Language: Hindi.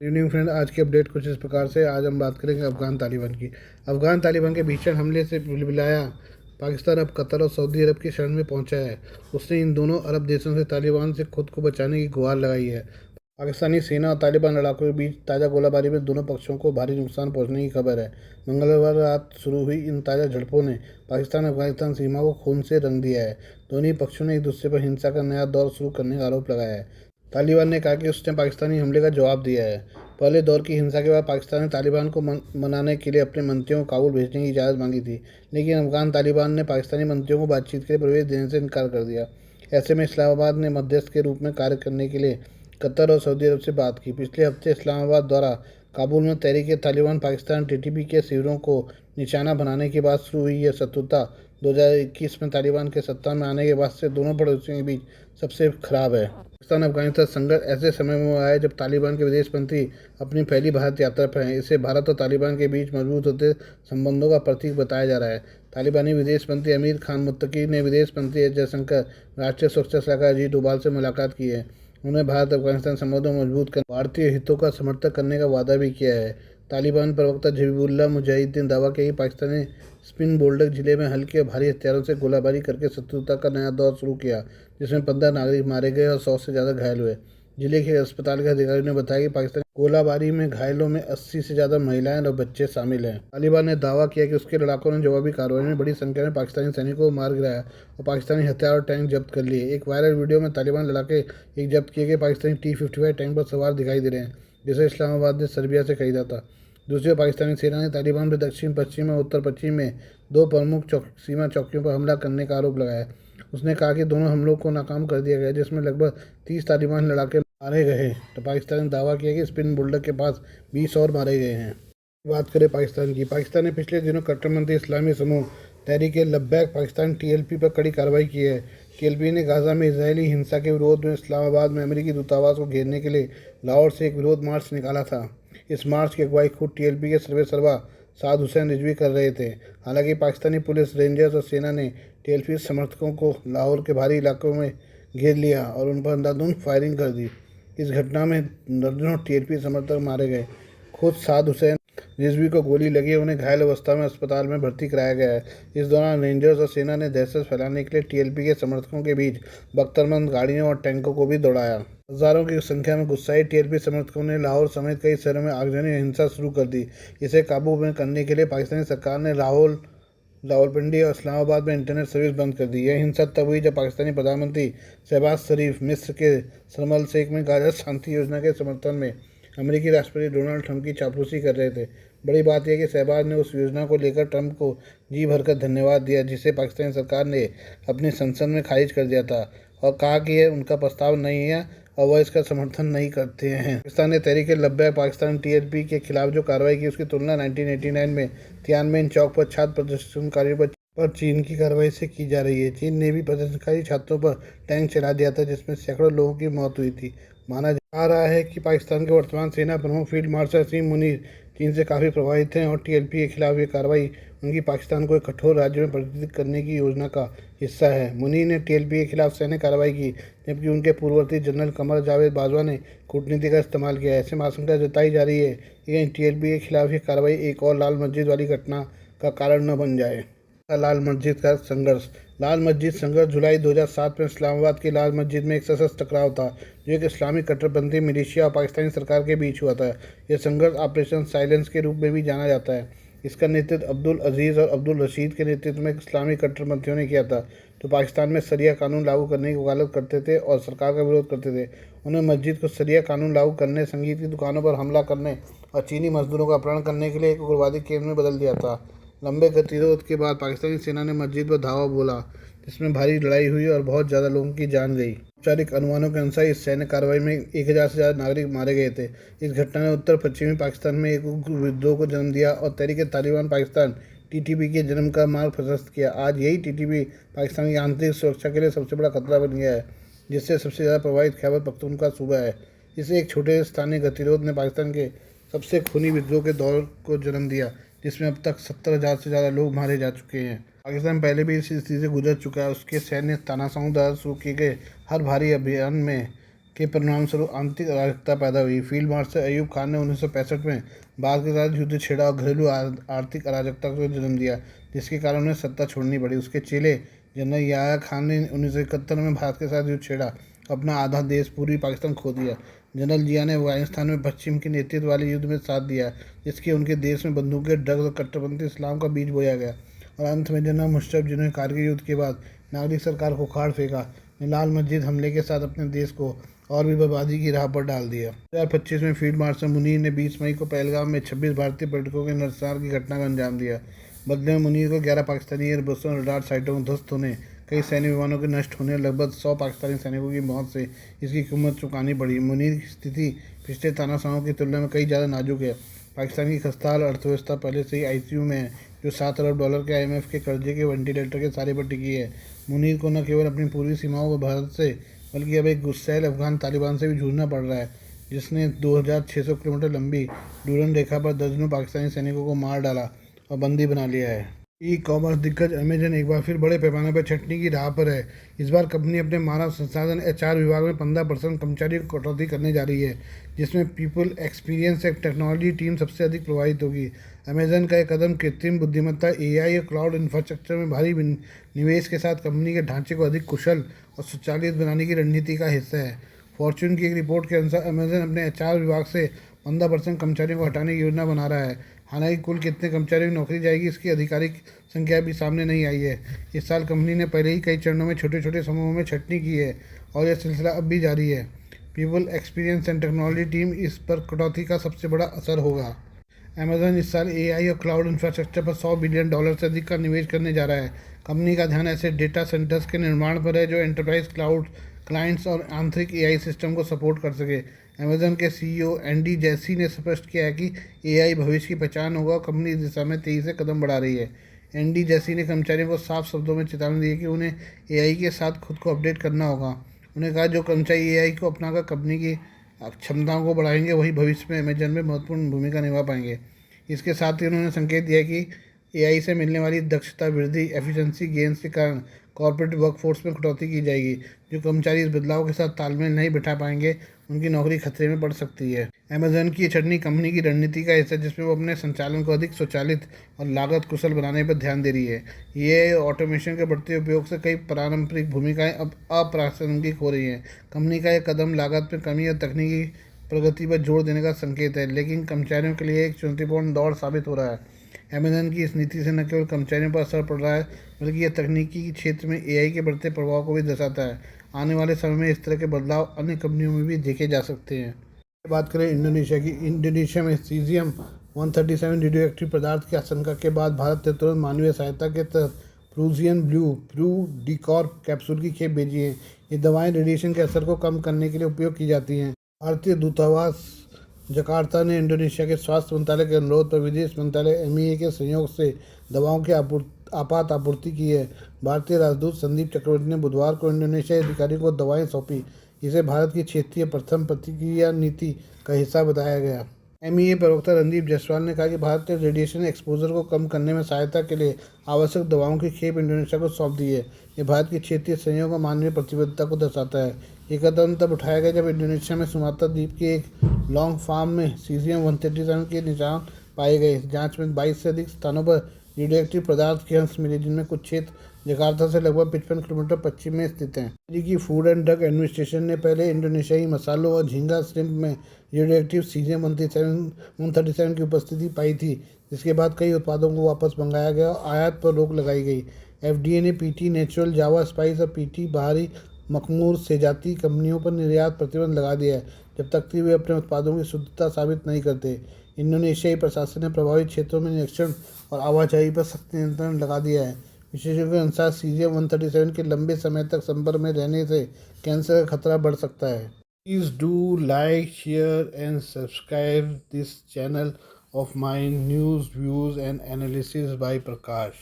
इवनिंग फ्रेंड, आज की अपडेट कुछ इस प्रकार से। आज हम बात करेंगे अफगान तालिबान की। अफगान तालिबान के भीषण हमले से बिलबिलाया पाकिस्तान अब कतर और सऊदी अरब की शरण में पहुंचा है। उसने इन दोनों अरब देशों से तालिबान से खुद को बचाने की गुहार लगाई है। पाकिस्तानी सेना और तालिबान लड़ाकों के बीच ताज़ा गोलाबारी में दोनों पक्षों को भारी नुकसान पहुंचने की खबर है। मंगलवार रात शुरू हुई इन ताज़ा झड़पों ने पाकिस्तान अफगानिस्तान सीमा को खून से रंग दिया है। दोनों ही पक्षों ने एक दूसरे पर हिंसा का नया दौर शुरू करने का आरोप लगाया है। तालिबान ने कहा कि उसने पाकिस्तानी हमले का जवाब दिया है। पहले दौर की हिंसा के बाद पाकिस्तान ने तालिबान को मनाने के लिए अपने मंत्रियों को काबुल भेजने की इजाज़त मांगी थी, लेकिन अफगान तालिबान ने पाकिस्तानी मंत्रियों को बातचीत के लिए प्रवेश देने से इनकार कर दिया। ऐसे में इस्लामाबाद ने मध्यस्थ के रूप में कार्य करने के लिए कतर और सऊदी अरब से बात की। पिछले हफ्ते इस्लामाबाद द्वारा काबुल में तहरीक तालिबान पाकिस्तान टीटीपी के शिविरों को निशाना बनाने के बाद शुरू हुई यह शत्रुता 2021 में तालिबान के सत्ता में आने के बाद से दोनों पड़ोसियों के बीच सबसे खराब है। पाकिस्तान अफगानिस्तान संघर्ष ऐसे समय में हुआ है जब तालिबान के विदेश मंत्री अपनी पहली भारत यात्रा पर हैं। इसे भारत और तालिबान के बीच मजबूत होते संबंधों का प्रतीक बताया जा रहा है। तालिबानी विदेश मंत्री अमीर खान मुत्तकी ने विदेश मंत्री एस जयशंकर, राष्ट्रीय सुरक्षा सलाहकार अजीत डोभाल से मुलाकात की है। उन्होंने भारत अफगानिस्तान संबंधों को मजबूत कर भारतीय हितों का समर्थन करने का वादा भी किया है। तालिबान प्रवक्ता जबीहुल्लाह मुजाहिदीन ने दावा किया कि पाकिस्तान ने स्पिन बोल्डक जिले में हल्के और भारी हथियारों से गोलाबारी करके शत्रुता का नया दौर शुरू किया, जिसमें 15 नागरिक मारे गए और 100 से ज़्यादा घायल हुए। जिले के अस्पताल के अधिकारियों ने बताया कि पाकिस्तानी गोलाबारी में घायलों में 80 से ज़्यादा महिलाएं और बच्चे शामिल हैं। तालिबान ने दावा किया कि उसके लड़ाकों ने जवाबी कार्रवाई में बड़ी संख्या में पाकिस्तानी सैनिकों को मार गिराया और पाकिस्तानी हथियार और टैंक जब्त कर लिए। एक वायरल वीडियो में तालिबान लड़ाके एक जब्त किए गए पाकिस्तानी T-55 टैंक पर सवार दिखाई दे रहे हैं, जिसे इस्लामाबाद ने सर्बिया से खरीदा था। दूसरी ओर पाकिस्तानी सेना ने तालिबान पर दक्षिण पश्चिम और उत्तर पश्चिम में दो प्रमुख सीमा चौकियों पर हमला करने का आरोप लगाया। उसने कहा कि दोनों हमलों को नाकाम कर दिया गया, जिसमें लगभग 30 तालिबान लड़ाके मारे गए। तो पाकिस्तान ने दावा किया कि स्पिन बोल्डर के पास 20 और मारे गए हैं। बात करें पाकिस्तान की। पाकिस्तान ने पिछले दिनों कट्टरपंथी इस्लामी समूह तहरीक लब्बैक पाकिस्तान TLP पर कड़ी कार्रवाई की है। TLP ने गाजा में इजरायली हिंसा के विरोध में इस्लामाबाद में अमेरिकी दूतावास को घेरने के लिए लाहौर से एक विरोध मार्च निकाला था। इस मार्च की अगुवाई खुद TLP के सर्वेसर्वा साद हुसैन रिजवी कर रहे थे। हालांकि पाकिस्तानी पुलिस, रेंजर्स और सेना ने TLP समर्थकों को लाहौर के भारी इलाकों में घेर लिया और उन पर अंधाधुंध फायरिंग कर दी। इस घटना में दर्जनों TLP समर्थक मारे गए। खुद साद हुसैन रिजवी को गोली लगी, उन्हें घायल अवस्था में अस्पताल में भर्ती कराया गया है। इस दौरान रेंजर्स और सेना ने दहशत फैलाने के लिए TLP के समर्थकों के बीच बख्तरबंद गाड़ियों और टैंकों को भी दौड़ाया। हजारों की संख्या में गुस्साए TLP समर्थकों ने लाहौर समेत कई शहरों में आगजनी और हिंसा शुरू कर दी। इसे काबू में करने के लिए पाकिस्तानी सरकार ने रावलपिंडी और इस्लामाबाद में इंटरनेट सर्विस बंद कर दी। यह हिंसा तब हुई जब पाकिस्तानी प्रधानमंत्री शहबाज शरीफ मिस्र के शर्म शेख में गाजा शांति योजना के समर्थन में अमेरिकी राष्ट्रपति डोनाल्ड ट्रंप की चापलूसी कर रहे थे। बड़ी बात यह कि शहबाज ने उस योजना को लेकर ट्रंप को जी भरकर धन्यवाद दिया, जिसे पाकिस्तानी सरकार ने अपनी संसद में खारिज कर दिया था और कहा कि यह उनका प्रस्ताव नहीं है और वह इसका समर्थन नहीं करते हैं। पाकिस्तान ने तहरीक लब्बैक पाकिस्तान TLP के खिलाफ जो कार्रवाई की, उसकी तुलना 1989 में तियानमेन चौक पर छात्र प्रदर्शनकारियों पर चीन की कार्रवाई से की जा रही है। चीन ने भी प्रदर्शनकारी छात्रों पर टैंक चला दिया था, जिसमें सैकड़ों लोगों की मौत हुई थी। माना जा रहा है कि पाकिस्तान के वर्तमान सेना प्रमुख फील्ड मार्शल असीम मुनीर चीन से काफ़ी प्रभावित हैं और TLP के खिलाफ ये कार्रवाई उनकी पाकिस्तान को एक कठोर राज्य में परिवर्तित करने की योजना का हिस्सा है। मुनीर ने TLP के खिलाफ सैन्य कार्रवाई की, जबकि उनके पूर्ववर्ती जनरल कमर जावेद बाजवा ने कूटनीति का इस्तेमाल किया। ऐसे में आशंका जताई जा रही है कि TLP के खिलाफ ये कार्रवाई एक और लाल मस्जिद वाली घटना का कारण न बन जाए। लाल मस्जिद का संघर्ष। लाल मस्जिद संघर्ष जुलाई 2007 में इस्लामाबाद की लाल मस्जिद में एक सशस्त्र टकराव था, जो एक इस्लामी कट्टरपंथी मिलिशिया और पाकिस्तानी सरकार के बीच हुआ था। यह संघर्ष ऑपरेशन साइलेंस के रूप में भी जाना जाता है। इसका नेतृत्व अब्दुल अजीज़ और अब्दुल रशीद के नेतृत्व में इस्लामी कट्टरपंथियों ने किया था, जो पाकिस्तान में शरिया कानून लागू करने की वकालत करते थे और सरकार का विरोध करते थे। उन्हें मस्जिद को शरिया कानून लागू करने, संगीत की दुकानों पर हमला करने और चीनी मजदूरों का अपहरण करने के लिए एक उग्रवादी केंद्र में बदल दिया था। लंबे गतिरोध के बाद पाकिस्तानी सेना ने मस्जिद पर धावा बोला, जिसमें भारी लड़ाई हुई और बहुत ज़्यादा लोगों की जान गई। औपचारिक अनुमानों के अनुसार इस सैन्य कार्रवाई में 1000 से ज़्यादा नागरिक मारे गए थे। इस घटना ने उत्तर पश्चिमी पाकिस्तान में एक उग्र विद्रोह को जन्म दिया और तहरीक तालिबान पाकिस्तान TTP के जन्म का मार्ग प्रशस्त किया। आज यही TTP पाकिस्तान की आंतरिक सुरक्षा के लिए सबसे बड़ा खतरा बन गया है, जिससे सबसे ज़्यादा प्रभावित खैबर पख्तूनख्वा सूबा है। इसे एक छोटे स्थानीय गतिरोध ने पाकिस्तान के सबसे खूनी विद्रोह के दौर को जन्म दिया, जिसमें अब तक 70,000 से ज़्यादा लोग मारे जा चुके हैं। पाकिस्तान पहले भी इस स्थिति से गुजर चुका है। उसके सैन्य तानाशाहों द्वारा शुरू किए गए हर भारी अभियान में के परिणामस्वरूप आंतरिक अराजकता पैदा हुई। फील्ड मार्शल अयूब खान ने 1965 में भारत के साथ युद्ध छेड़ा और घरेलू आर्थिक अराजकता को जन्म दिया, जिसके कारण उन्हें सत्ता छोड़नी पड़ी। उसके चेले जनरल याह्या खान ने 1971 में भारत के साथ युद्ध छेड़ा, अपना आधा देश पूर्वी पाकिस्तान खो दिया। जनरल जिया ने अफगानिस्तान में पश्चिम के नेतृत्व वाले युद्ध में साथ दिया, जिसके उनके देश में बंदूकें, ड्रग्स और कट्टरपंथी इस्लाम का बीज बोया गया। और अंत में जनरल मुशर्रफ, जिन्होंने कारगिल युद्ध के बाद नागरिक सरकार को उखाड़ फेंका, ने लाल मस्जिद हमले के साथ अपने देश को और भी बर्बादी की राह पर डाल दिया। 2025 में फील्ड मार्शल मुनीर ने 20 मई को पहलगाम में 26 भारतीय पर्यटकों के नरसंहार की घटना का अंजाम दिया। बदले में मुनीर को 11 पाकिस्तानी एयरबसों और रडार साइटों को ध्वस्त होने, कई सैन्य विमानों के नष्ट होने और लगभग 100 पाकिस्तानी सैनिकों की मौत से इसकी कीमत चुकानी पड़ी। मुनीर की स्थिति पिछले तानाशाहों की तुलना में कई ज़्यादा नाजुक है। पाकिस्तान की खस्ताहाल अर्थव्यवस्था पहले से ही आईसीयू में है, जो $7 अरब के IMF के कर्जे के वेंटिलेटर के सहारे पर टिकी है। मुनीर को न केवल अपनी पूर्वी सीमाओं पर भारत से, बल्कि अब एक गुस्सैल अफगान तालिबान से भी जूझना पड़ रहा है, जिसने 2600 किलोमीटर लंबी डूरन रेखा पर दर्जनों पाकिस्तानी सैनिकों को मार डाला और बंदी बना लिया है। ई कॉमर्स दिग्गज अमेजन एक बार फिर बड़े पैमाने पर छंटनी की राह पर है। इस बार कंपनी अपने मानव संसाधन HR विभाग में 15% कर्मचारियों की कटौती करने जा रही है, जिसमें people experience and technology team सबसे अधिक प्रभावित होगी। अमेजन का यह कदम कृत्रिम बुद्धिमत्ता, AI और क्लाउड इंफ्रास्ट्रक्चर में भारी निवेश के साथ कंपनी के ढांचे को अधिक कुशल और स्वचालित बनाने की रणनीति का हिस्सा है। फॉर्च्यून की एक रिपोर्ट के अनुसार अमेजन अपने HR विभाग से 15% कर्मचारियों को हटाने की योजना बना रहा है। हालांकि कुल कितने कर्मचारियों की नौकरी जाएगी, इसकी आधिकारिक संख्या भी सामने नहीं आई है। इस साल कंपनी ने पहले ही कई चरणों में छोटे छोटे समूहों में छंटनी की है और यह सिलसिला अब भी जारी है। People experience and technology team इस पर कटौती का सबसे बड़ा असर होगा। अमेजन इस साल AI और क्लाउड इंफ्रास्ट्रक्चर पर $100 बिलियन से अधिक का निवेश करने जा रहा है। कंपनी का ध्यान ऐसे डेटा सेंटर्स के निर्माण पर है जो एंटरप्राइज क्लाउड क्लाइंट्स और आंतरिक AI सिस्टम को सपोर्ट कर सके। अमेजन के CEO एंडी जैसी ने स्पष्ट किया है कि AI भविष्य की पहचान होगा और कंपनी इस दिशा में तेजी से कदम बढ़ा रही है। एंडी जैसी ने कर्मचारियों को साफ शब्दों में चेतावनी दी है कि उन्हें AI के साथ खुद को अपडेट करना होगा। उन्हें कहा, जो कर्मचारी AI को अपनाकर कंपनी की क्षमताओं को बढ़ाएंगे, वही भविष्य में अमेजन में महत्वपूर्ण भूमिका निभा पाएंगे। इसके साथ ही उन्होंने संकेत दिया कि AI से मिलने वाली दक्षता वृद्धि, एफिशिएंसी गेन्स के कारण कॉर्पोरेट वर्कफोर्स में कटौती की जाएगी। जो कर्मचारी इस बदलाव के साथ तालमेल नहीं बिठा पाएंगे, उनकी नौकरी खतरे में पड़ सकती है। अमेजन की ये छंटनी कंपनी की रणनीति का हिस्सा है, जिसमें वो अपने संचालन को अधिक स्वचालित और लागत कुशल बनाने पर ध्यान दे रही है। ये ऑटोमेशन के बढ़ते उपयोग से कई पारंपरिक भूमिकाएं अब अप्रासंगिक हो रही हैं। कंपनी का यह कदम लागत में कमी और तकनीकी प्रगति पर जोर देने का संकेत है, लेकिन कर्मचारियों के लिए एक चुनौतीपूर्ण दौर साबित हो रहा है। अमेजन की इस नीति से न केवल कर्मचारियों पर असर पड़ रहा है, बल्कि यह तकनीकी क्षेत्र में AI के बढ़ते प्रभाव को भी दर्शाता है। आने वाले समय में इस तरह के बदलाव अन्य कंपनियों में भी देखे जा सकते हैं। बात करें इंडोनेशिया की। इंडोनेशिया में सीजियम-137 रेडियोएक्टिव पदार्थ की आशंका के बाद भारत ने तुरंत मानवीय सहायता के तहत प्रूजियन ब्लू डीकॉर्प कैप्सूल की खेप भेजी है। ये दवाएं रेडिएशन के असर को कम करने के लिए उपयोग की जाती हैं। भारतीय दूतावास जकार्ता ने इंडोनेशिया के स्वास्थ्य मंत्रालय के अनुरोध पर विदेश मंत्रालय MEA के सहयोग से दवाओं की आपात आपूर्ति की है। भारतीय राजदूत संदीप चक्रवर्ती ने बुधवार को इंडोनेशियाई अधिकारियों को दवाएं सौंपी। इसे भारत की क्षेत्रीय प्रथम प्रतिक्रिया नीति का हिस्सा बताया गया। MEA प्रवक्ता रणदीप जायसवाल ने कहा कि भारत ने रेडिएशन एक्सपोजर को कम करने में सहायता के लिए आवश्यक दवाओं की खेप इंडोनेशिया को सौंप दी है। ये भारत की क्षेत्रीय सहयोग और मानवीय प्रतिबद्धता को दर्शाता है। ये कदम तब उठाया गया जब इंडोनेशिया में सुमात्रा द्वीप के एक लॉन्ग फार्म में सीजियम-137 के निशान पाए गए। जांच में 22 से अधिक स्थानों पर रेडियोएक्टिव पदार्थ के अंश मिले, जिनमें कुछ क्षेत्र जकार्ता से लगभग 55 किलोमीटर पश्चिम में स्थित हैं। अमेरिकी फूड एंड ड्रग एडमिनिस्ट्रेशन ने पहले इंडोनेशियाई मसालों और झींगा श्रिम्प में रेडियोएक्टिव सीजियम-137 की उपस्थिति पाई थी, जिसके बाद कई उत्पादों को वापस मंगाया गया और आयात पर रोक लगाई गई। FDA ने PT नेचुरल, जावा स्पाइस और PT बाहरी मखमूर सेजाती कंपनियों पर निर्यात प्रतिबंध लगा दिया है, जब तक कि वे अपने उत्पादों की शुद्धता साबित नहीं करते। इंडोनेशियाई प्रशासन ने प्रभावित क्षेत्रों में निरीक्षण और आवाजाही पर सख्त नियंत्रण लगा दिया है। विशेषज्ञों के अनुसार सीजियम-137 के लंबे समय तक संपर्क में रहने से कैंसर का खतरा बढ़ सकता है। Please do like, share and subscribe this channel of my news, views and analysis by Prakash.